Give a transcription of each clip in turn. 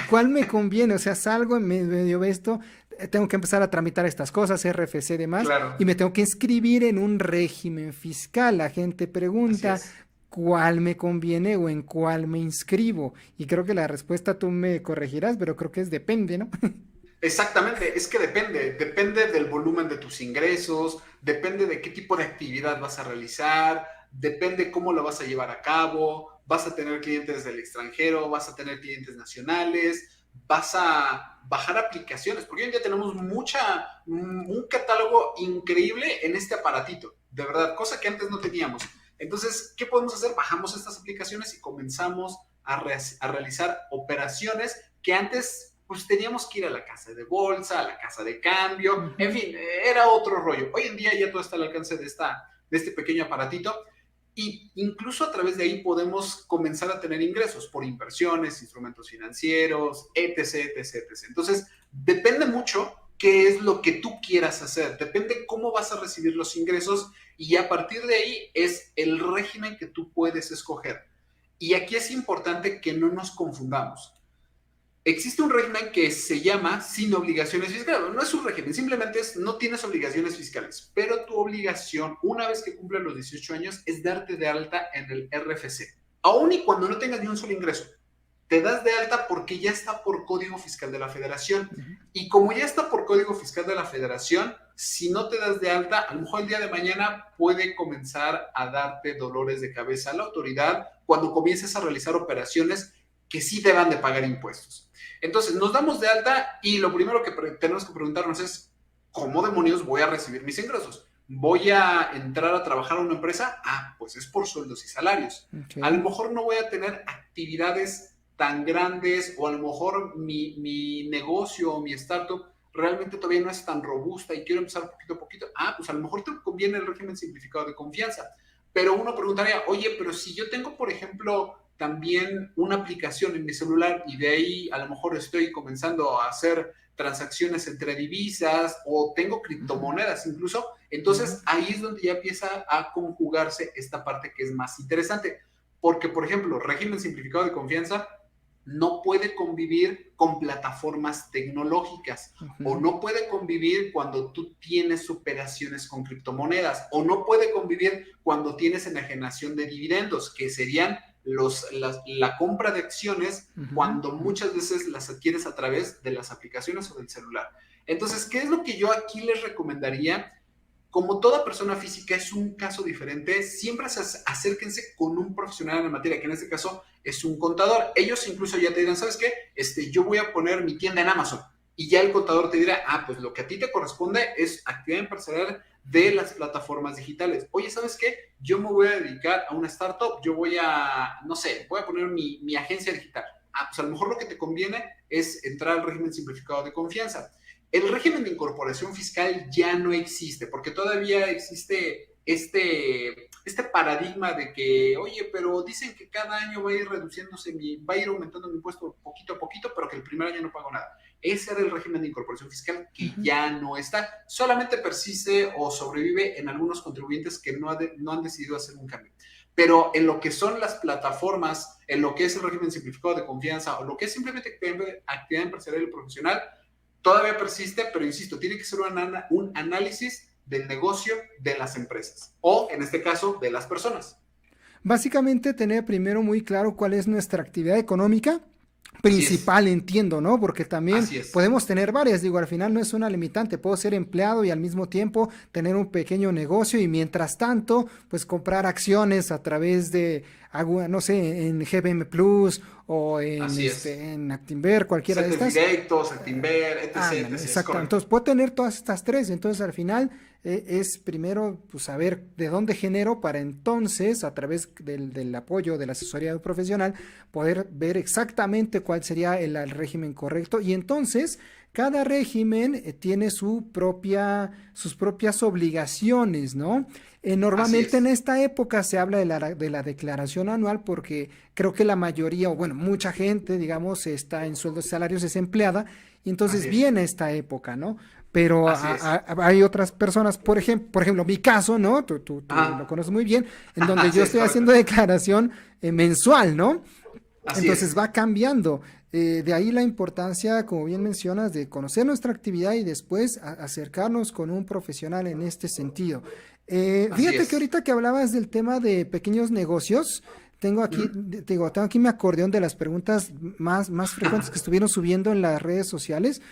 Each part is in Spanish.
¿Cuál me conviene? O sea, salgo en medio de esto, tengo que empezar a tramitar estas cosas, RFC y demás, y Claro, me tengo que inscribir en un régimen fiscal. La gente así pregunta es. cuál me conviene o en cuál me inscribo. Y creo que la respuesta tú me corregirás, pero creo que es depende, ¿no? Exactamente, es que depende del volumen de tus ingresos, depende de qué tipo de actividad vas a realizar, depende cómo lo vas a llevar a cabo, vas a tener clientes del extranjero, vas a tener clientes nacionales, vas a bajar aplicaciones, porque hoy en día tenemos un catálogo increíble en este aparatito, de verdad, cosa que antes no teníamos. Entonces, ¿qué podemos hacer? Bajamos estas aplicaciones y comenzamos a realizar operaciones que antes pues teníamos que ir a la casa de bolsa, a la casa de cambio, en Ujú. fin, era otro rollo. Hoy en día ya todo está al alcance de este pequeño aparatito y incluso a través de ahí podemos comenzar a tener ingresos por inversiones, instrumentos financieros, etc, etc, etc. Entonces, depende mucho qué es lo que tú quieras hacer, depende cómo vas a recibir los ingresos y a partir de ahí es el régimen que tú puedes escoger. Y aquí es importante que no nos confundamos. Existe un régimen que se llama sin obligaciones fiscales. No es un régimen, simplemente es no tienes obligaciones fiscales, pero tu obligación, una vez que cumples los 18 años, es darte de alta en el RFC. Aún y cuando no tengas ni un solo ingreso, te das de alta porque ya está por Código Fiscal de la Federación. Ujú. Y como ya está por Código Fiscal de la Federación, si no te das de alta, a lo mejor el día de mañana puede comenzar a darte dolores de cabeza a la autoridad cuando comiences a realizar operaciones que sí te van de pagar impuestos. Entonces, nos damos de alta y lo primero que tenemos que preguntarnos es, ¿cómo demonios voy a recibir mis ingresos? ¿Voy a entrar a trabajar a una empresa? Ah, pues es por sueldos y salarios. Ok. A lo mejor no voy a tener actividades tan grandes o a lo mejor mi negocio o mi startup realmente todavía no es tan robusta y quiero empezar poquito a poquito. Ah, pues a lo mejor te conviene el régimen simplificado de confianza. Pero uno preguntaría, oye, pero si yo tengo, por ejemplo, también una aplicación en mi celular y de ahí a lo mejor estoy comenzando a hacer transacciones entre divisas o tengo Ujú. criptomonedas incluso, Ujú. entonces ahí es donde ya empieza a conjugarse esta parte que es más interesante. Porque, por ejemplo, régimen simplificado de confianza no puede convivir con plataformas tecnológicas o Ujú. no puede convivir cuando tú tienes operaciones con criptomonedas o no puede convivir cuando tienes enajenación de dividendos, que serían la compra de acciones Ujú. cuando Ujú. muchas veces las adquieres a través de las aplicaciones o del celular. Entonces, ¿qué es lo que yo aquí les recomendaría? Como toda persona física es un caso diferente, siempre acérquense con un profesional en la materia, que en este caso es un contador. Ellos incluso ya te dirán, ¿sabes qué? Yo voy a poner mi tienda en Amazon. Y ya el contador te dirá, ah, pues lo que a ti te corresponde es actividad empresarial de las plataformas digitales. Oye, ¿sabes qué? Yo me voy a dedicar a una startup, yo voy a, no sé, voy a poner mi agencia digital. Ah, pues a lo mejor lo que te conviene es entrar al régimen simplificado de confianza. El régimen de incorporación fiscal ya no existe, porque todavía existe este paradigma de que, oye, pero dicen que cada año va a ir reduciéndose, va a ir aumentando mi impuesto poquito a poquito, pero que el primer año no pago nada. Ese era el régimen de incorporación fiscal que Ujú. ya no está. Solamente persiste o sobrevive en algunos contribuyentes que no han decidido hacer un cambio. Pero en lo que son las plataformas, en lo que es el régimen simplificado de confianza o lo que es simplemente actividad empresarial y profesional, todavía persiste, pero insisto, tiene que ser un análisis del negocio de las empresas o, en este caso, de las personas. Básicamente tener primero muy claro cuál es nuestra actividad económica Así es, principal, entiendo, ¿no? Porque también así es, podemos tener varias, digo, al final no es una limitante, puedo ser empleado y al mismo tiempo tener un pequeño negocio y mientras tanto, pues comprar acciones a través de, no sé, en GBM Plus o así es. en Actinver, cualquiera de CETES estas. directos, Actinver, etc, Ándale, etc, es exacto. correcto. Entonces, puedo tener todas estas tres. Entonces, al final es primero pues, saber de dónde genero para entonces, a través del apoyo de la asesoría profesional, poder ver exactamente cuál sería el régimen correcto. Y entonces, cada régimen tiene sus propias obligaciones, ¿no? Así Normalmente en es, esta época se habla de la declaración anual porque creo que la mayoría, o bueno, mucha gente, digamos, está en sueldos y salarios, es empleada y entonces así es, viene esta época, ¿no? Pero así es. hay otras personas, por ejemplo, mi caso, ¿no? Tú lo Ajá, conoces muy bien, en donde yo así es, estoy correcto. haciendo declaración mensual, ¿no? Así Entonces es, va cambiando. De ahí la importancia, como bien mencionas, de conocer nuestra actividad y después acercarnos con un profesional en este sentido. Así Fíjate que es. ahorita que hablabas del tema de pequeños negocios, tengo aquí, Ujú. te digo, tengo aquí mi acordeón de las preguntas más frecuentes que estuvieron subiendo en las redes sociales.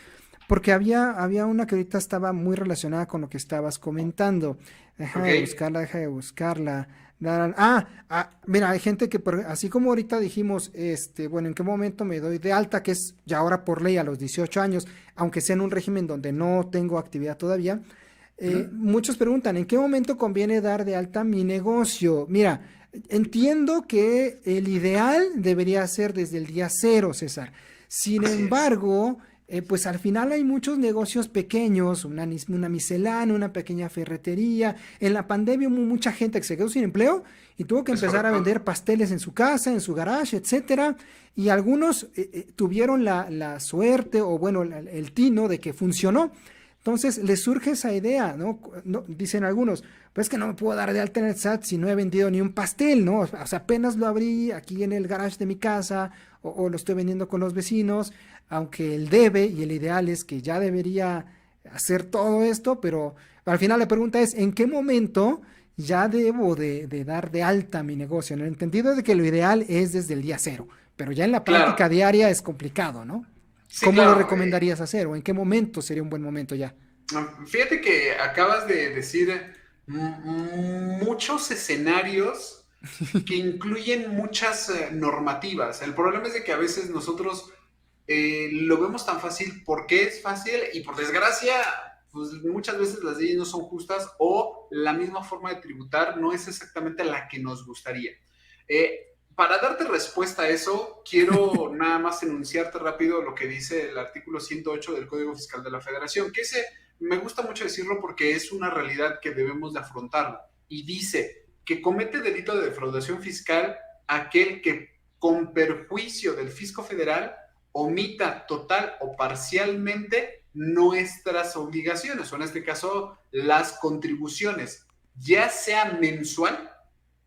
Porque había una que ahorita estaba muy relacionada con lo que estabas comentando. Ok. Deja de buscarla. Mira, hay gente que, así como ahorita dijimos, bueno, ¿en qué momento me doy de alta? Que es ya ahora por ley a los 18 años, aunque sea en un régimen donde no tengo actividad todavía. Ujú. Muchos preguntan, ¿en qué momento conviene dar de alta mi negocio? Mira, entiendo que el ideal debería ser desde el día cero, César. Sin Así es. embargo, pues al final hay muchos negocios pequeños, una miscelánea, una pequeña ferretería. En la pandemia hubo mucha gente que se quedó sin empleo y tuvo que Es empezar a correcto. vender pasteles en su casa, en su garage, etcétera. Y algunos tuvieron la suerte o bueno, el tino de que funcionó. Entonces les surge esa idea, ¿no? Dicen algunos, pues que no me puedo dar de alta en el SAT si no he vendido ni un pastel, ¿no? O sea, apenas lo abrí aquí en el garage de mi casa o lo estoy vendiendo con los vecinos, aunque el debe y el ideal es que ya debería hacer todo esto, pero al final la pregunta es, ¿en qué momento ya debo de dar de alta mi negocio? En el entendido de que lo ideal es desde el día cero, pero ya en la Claro. práctica diaria es complicado, ¿no? Sí, ¿Cómo lo claro. recomendarías hacer o en qué momento sería un buen momento ya? Fíjate que acabas de decir muchos escenarios que incluyen muchas normativas. El problema es de que a veces nosotros lo vemos tan fácil porque es fácil y por desgracia, pues muchas veces las leyes no son justas o la misma forma de tributar no es exactamente la que nos gustaría. Para darte respuesta a eso, quiero nada más enunciarte rápido lo que dice el artículo 108 del Código Fiscal de la Federación, que ese me gusta mucho decirlo porque es una realidad que debemos de afrontarlo. Y dice que comete delito de defraudación fiscal aquel que con perjuicio del fisco federal omita total o parcialmente nuestras obligaciones, o en este caso las contribuciones, ya sea mensual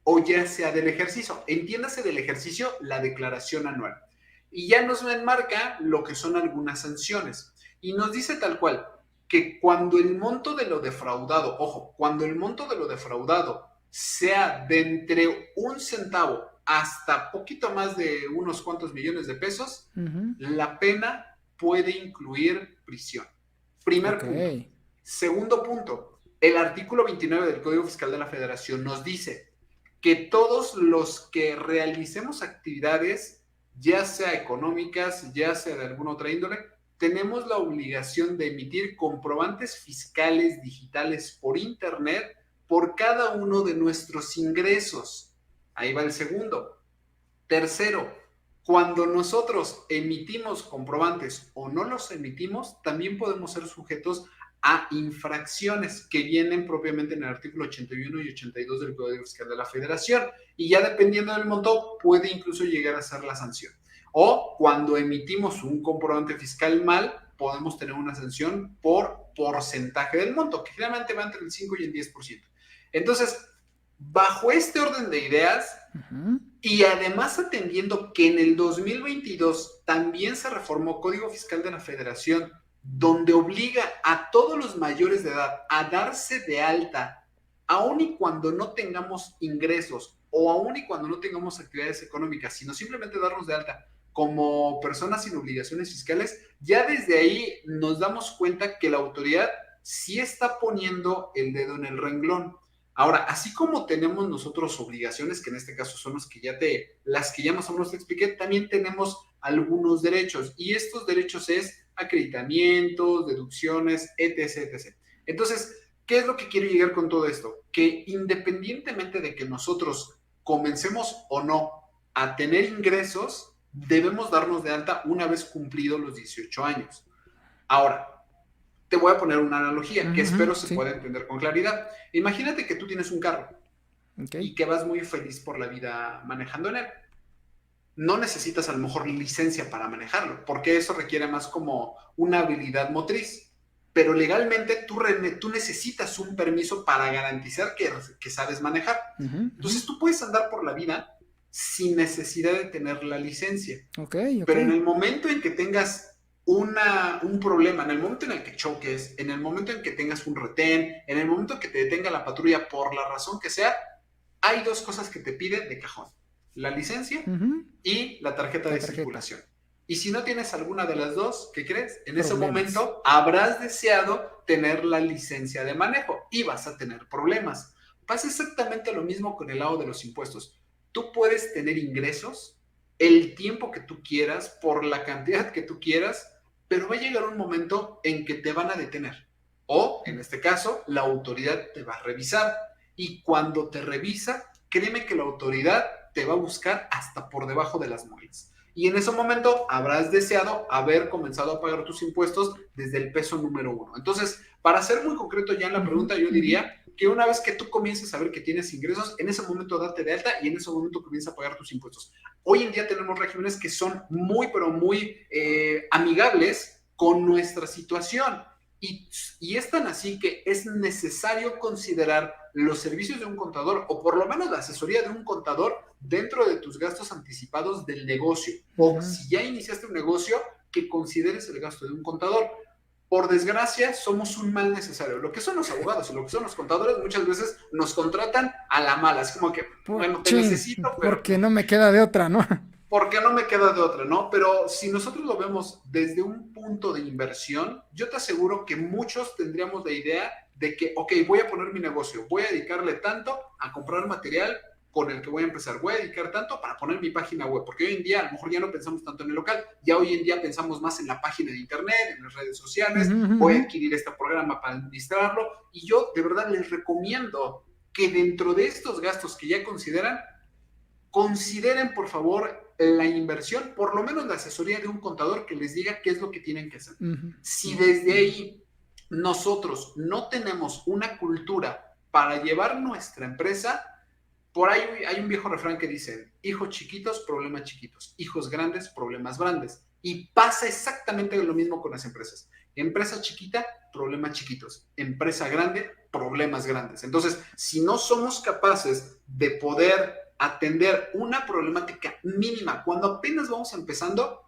o ya sea del ejercicio. Entiéndase del ejercicio la declaración anual. Y ya nos enmarca lo que son algunas sanciones. Y nos dice tal cual que cuando el monto de lo defraudado, ojo, cuando el monto de lo defraudado sea de entre un centavo hasta poquito más de unos cuantos millones de pesos, Ujú. la pena puede incluir prisión. Primer Ok. punto. Segundo punto, el artículo 29 del Código Fiscal de la Federación nos dice que todos los que realicemos actividades, ya sea económicas, ya sea de alguna otra índole, tenemos la obligación de emitir comprobantes fiscales digitales por Internet por cada uno de nuestros ingresos. Ahí va el segundo. Tercero, cuando nosotros emitimos comprobantes o no los emitimos, también podemos ser sujetos a infracciones que vienen propiamente en el artículo 81 y 82 del Código Fiscal de la Federación. Y ya dependiendo del monto, puede incluso llegar a ser la sanción. O cuando emitimos un comprobante fiscal mal, podemos tener una sanción por porcentaje del monto, que generalmente va entre el 5 y el 10%. Entonces, bajo este orden de ideas, Ujú. y además atendiendo que en el 2022 también se reformó Código Fiscal de la Federación, donde obliga a todos los mayores de edad a darse de alta, aun y cuando no tengamos ingresos o aun y cuando no tengamos actividades económicas, sino simplemente darnos de alta como personas sin obligaciones fiscales, ya desde ahí nos damos cuenta que la autoridad sí está poniendo el dedo en el renglón. Ahora, así como tenemos nosotros obligaciones, que en este caso son las que ya más o menos te expliqué, también tenemos algunos derechos. Y estos derechos es acreditamientos, deducciones, etc, etc. Entonces, ¿qué es lo que quiero llegar con todo esto? Que independientemente de que nosotros comencemos o no a tener ingresos, debemos darnos de alta una vez cumplidos los 18 años. Ahora, te voy a poner una analogía que Ujú. espero se Sí. pueda entender con claridad. Imagínate que tú tienes un carro Ok. y que vas muy feliz por la vida manejando en él. No necesitas a lo mejor licencia para manejarlo, porque eso requiere más como una habilidad motriz. Pero legalmente tú necesitas un permiso para garantizar que sabes manejar. Ujú, ujú. Entonces tú puedes andar por la vida sin necesidad de tener la licencia. Ok, ok. Pero en el momento en que tengas un problema, en el momento en el que choques, en el momento en que tengas un retén, en el momento en que te detenga la patrulla por la razón que sea, hay dos cosas que te piden de cajón: la licencia Ujú. y la tarjeta La de tarjeta. circulación. Y si no tienes alguna de las dos, ¿qué crees? En ese Problemas. momento habrás deseado tener la licencia de manejo y vas a tener problemas. Pasa exactamente lo mismo con el lado de los impuestos. Tú puedes tener ingresos el tiempo que tú quieras, por la cantidad que tú quieras, pero va a llegar un momento en que te van a detener. O, en este caso, la autoridad te va a revisar. Y cuando te revisa, créeme que la autoridad te va a buscar hasta por debajo de las muelas. Y en ese momento habrás deseado haber comenzado a pagar tus impuestos desde el peso número 1. Entonces, para ser muy concreto ya en la pregunta, yo diría que una vez que tú comiences a ver que tienes ingresos, en ese momento date de alta y en ese momento comienza a pagar tus impuestos. Hoy en día tenemos regímenes que son muy, pero muy amigables con nuestra situación. Y es tan así que es necesario considerar los servicios de un contador, o por lo menos la asesoría de un contador, dentro de tus gastos anticipados del negocio. O si ya iniciaste un negocio, que consideres el gasto de un contador. Por desgracia, somos un mal necesario. Lo que son los abogados y lo que son los contadores muchas veces nos contratan a la mala. Es como que, bueno, te necesito, pero porque no me queda de otra, ¿no? porque no me queda de otra, ¿no? Pero si nosotros lo vemos desde un punto de inversión, yo te aseguro que muchos tendríamos la idea de que, ok, voy a poner mi negocio, voy a dedicarle tanto a comprar material con el que voy a empezar, voy a dedicar tanto para poner mi página web, porque hoy en día a lo mejor ya no pensamos tanto en el local, ya hoy en día pensamos más en la página de internet, en las redes sociales, voy a adquirir este programa para administrarlo, y yo de verdad les recomiendo que dentro de estos gastos que ya consideren por favor la inversión, por lo menos la asesoría de un contador que les diga qué es lo que tienen que hacer. Si desde ahí nosotros no tenemos una cultura para llevar nuestra empresa, por ahí hay un viejo refrán que dice: hijos chiquitos, problemas chiquitos; hijos grandes, problemas grandes. Y pasa exactamente lo mismo con las empresas. Empresa chiquita, problemas chiquitos; empresa grande, problemas grandes. Entonces, si no somos capaces de poder atender una problemática mínima cuando apenas vamos empezando,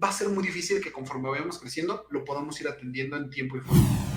va a ser muy difícil que conforme vayamos creciendo lo podamos ir atendiendo en tiempo y forma.